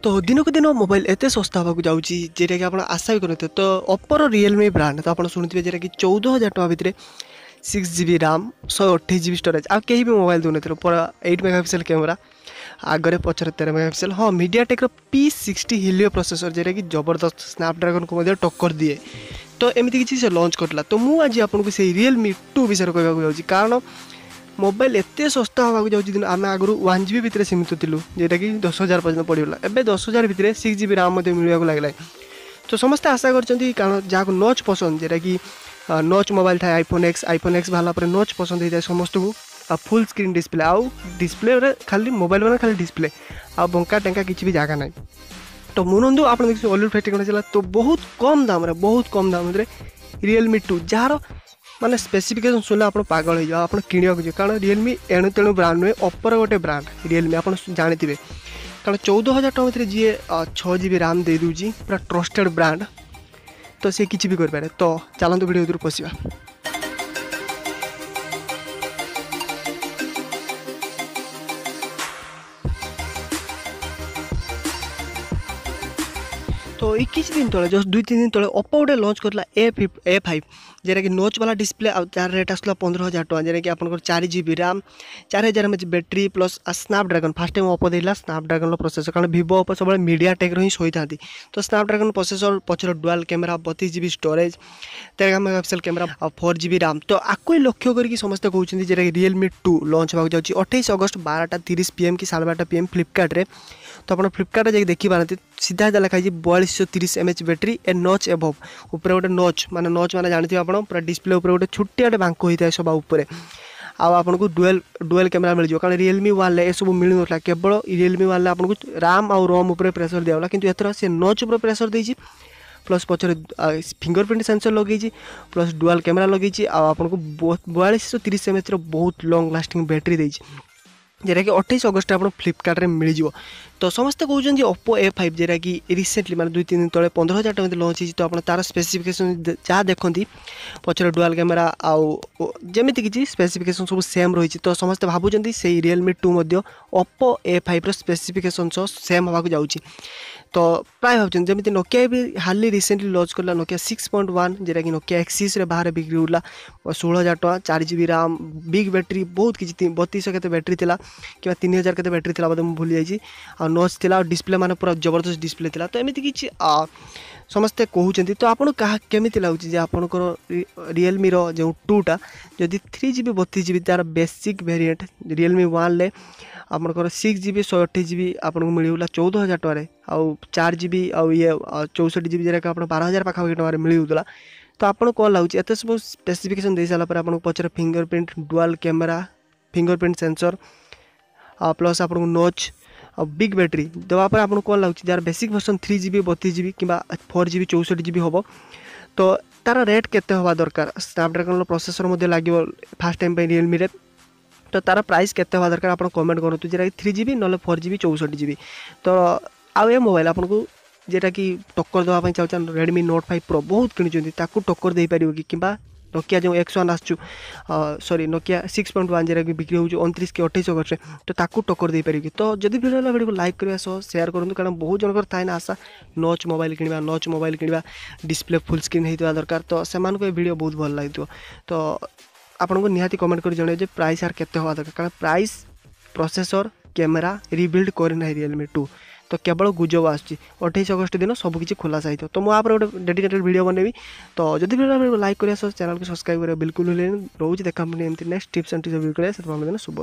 तो दिन को दिन मोबाइल एत सस्ता होगा जाऊँगी जेटा कि आप आशा भी करते तो ओप्पोर रियलमी ब्रांड तो आप शुणुवे जेटा कि 14,000 टଙ୍କା भितर 6GB रैम 128GB स्टोरेज आ कहीं भी मोबाइल दून पूरा 8 मेगापिक्सल कैमेरा आगे पचर 13 मेगापिक्सल हाँ मीडियाटेक्र P60 हिलियो प्रोसेसर जेटा कि जबरदस्त स्नैपड्रैगन को टक्कर दिए तो एमती किसी से लॉन्च करला तो मुझे आपको से रियलमी 2 विषय कहवाक जाऊँगी कारण मोबाइल एत सस्ता होगा जाऊँगी आम आगु 1GB भितर सीमित थिलु जेटा कि 10,000 पर्यटन पड़गला एवं 10,000 भितर 6GB रैम मिलवाक लगला तो समस्ते आशा करछंती कारण जहाँ नच पसंद जेटा कि नच मोबाइल था आईफोन एक्स बाहला पर नच पसंद होता है समस्त को फुल स्क्रीन डिस्प्ले आउ डिस्प्ले खाली मोबाइल में खाली डिस्प्ले आ बंका टेंका किसी भी जगह ना तो मुनंदु आप देखिए ऑलीवुड फ्लेक्स-टेक्निकल चला तो बहुत कम दाम रियलमी 2 जार माने स्पेसिफिकेशन सुनले आप पागल हो आप किणवाक कारण रियलमी एणु तेणु ब्रांड नुहे ओप्पोर गोटे ब्रांड रियलमी आप जानते कारण 14,000 टଙ୍କା भितर जी 6GB रैम दे दूँ पूरा ट्रस्टेड ब्रांड तो सी किसी भी करें तो चलते वीडियो भर पशिया तो ये किसी दिन तले जस्ट 2-3 दिन तले ओप्पो गोटे लॉन्च करला A5 जेटा कि नोच वाला डिस्प्ले तार रेट आसला 15,000 टଙ୍କା जेटा कि आपन 4GB RAM 4000 mAh battery plus Snapdragon fast time Oppo देला स्नैपड्रैगन प्रोसेसर कारण विवो ओप्पो सब मीडियाटेक्र ही सही था तो स्नैपड्रैगन प्रोसेसर पचर dual camera 32GB storage 13 megapixel camera 4GB RAM तो आपको लक्ष्य करके समस्त कहते जेटा कि रियलमी 2 लॉन्च होगा जाऊँगी 28 अगस्त 12:30 PM कि 12:30 PM फ्लिपकार्ट रे तो आप फ्लिपकार्ट जाकि देखी पारती सीधा लिखाई 4230 mAh बैटरी ए नच एबव ऊपर गोटे नच माने जानते आप पूरा डिस्प्ले ऊपर गोटे छोटिया बांक होता है सब ऊपर आपको डुअल कैमेरा मिल जाए कारण रियलमी 1 ये सब मिल ना केवल रियलमी 1 आपको रैम आउ रोम उपर प्रेसर दिया कि एथर से नच उपर प्रेसर देती प्लस पचर फिंगरप्रिंट सेंसर लगे प्लस डुअल कैमेरा लगे आपको 4230 mAh बहुत लॉन्ग लास्टिंग बैटरी देती जेटा कि 28 अगस्त आप फ्लिपकार्ट रे मिल जाव तो समस्ते कहते ओप्पो A5 जेटा कि रिसेंटली माने 2-3 दिन तले 15,000 टଙ୍କା लॉन्च होती तो आप तार स्पेसिफिकेशन जहाँ देखती पचर डुअल कैमेरा आउ जमी किसी स्पेसिफिकेशन सब सेम रही तो समस्ते भावुं से Realme 2 Oppo A5 specification same होगा जाऊँगी तो प्राय भावुँ जमी नोकिया भी हाली रिसेंटली लॉन्च करला नोकिया 6.1 जेटा कि नोकिया एक्सिस रे बाहर बिक्री होला 16,000 टଙ୍କା 4GB रैम बिग बैटरी बहुत किसी 3200 के बैटरी थिला कि 3,000 के बैटरी थिला मुझे भूल जाइए आ नच थिला डिस्प्ले माने पूरा जबरदस्त डिस्प्ले थिला तो एमती किसी समस्ते कहते तो आपन केमी लगुच आपंकर रियलमी जो 2टा जदि 3GB 32GB तार बेसिक वेरिएंट रियलमी 1 ले आपंकर 6GB 128GB आपको मिलूला 14,000 टଙ୍କା आउ 4GB आउ ये 64GB जरा आप 12,000 पाखापाखि टଙ୍କା मिलूला तो आपको कौन लगुच एत सब स्पेसिफिकेशन दे सारा आपको पचर fingerprint dual camera fingerprint sensor plus आपको नच बिग बैटरी देवापर आपको कौन लगुच यार बेसिक वर्सन 3GB 32GB कि 4GB 64GB हम तो तार रेट केते हवा दरकार स्नैपड्रैगन प्रोसेसर लगे फास्ट टाइम रियलमी रे तो तार प्राइस केते हवा दरकार आप कमेंट करूँ जेटा 3GB ना 4GB 64GB तो आउ ये मोबाइल आपको जेटा कि टक्कर देवाई चाहते रेडमी Note 5 Pro बहुत किणुच्च टक्कर दे पार कि नोकिया जो X1 आसू सॉरी नोकिया 6.1 जेटा कि बिक्री हो 29 कि 28 अगस्त तो ताकू टक्कर दे पारि तो जब वीडियो को लाइक करने सह शेयर करूँ कारण बहुत जनकर थाए ना आशा नच मोबाइल किणवा डिस्प्ले फुल स्क्रीन होता दरकार तो से वीडियो बहुत भल लगे तो आपको निहाती कमेंट कर जन प्राइस यार केते हवा दरकार कारण प्राइस प्रोसेसर कैमेरा रिबिल्ड करना रियलमी 2 तो केवल गुजब आसुच्छी 28 अगस्त दिन सबकि खुलासा होता तो मुझे गोटे डेडिकेटेड वीडियो बनैबी तो जब वीडियो लाइक कर चैनल को सब्सक्राइब करें बिल्कुल रोज देखा एमती next tips and tricks video Shubh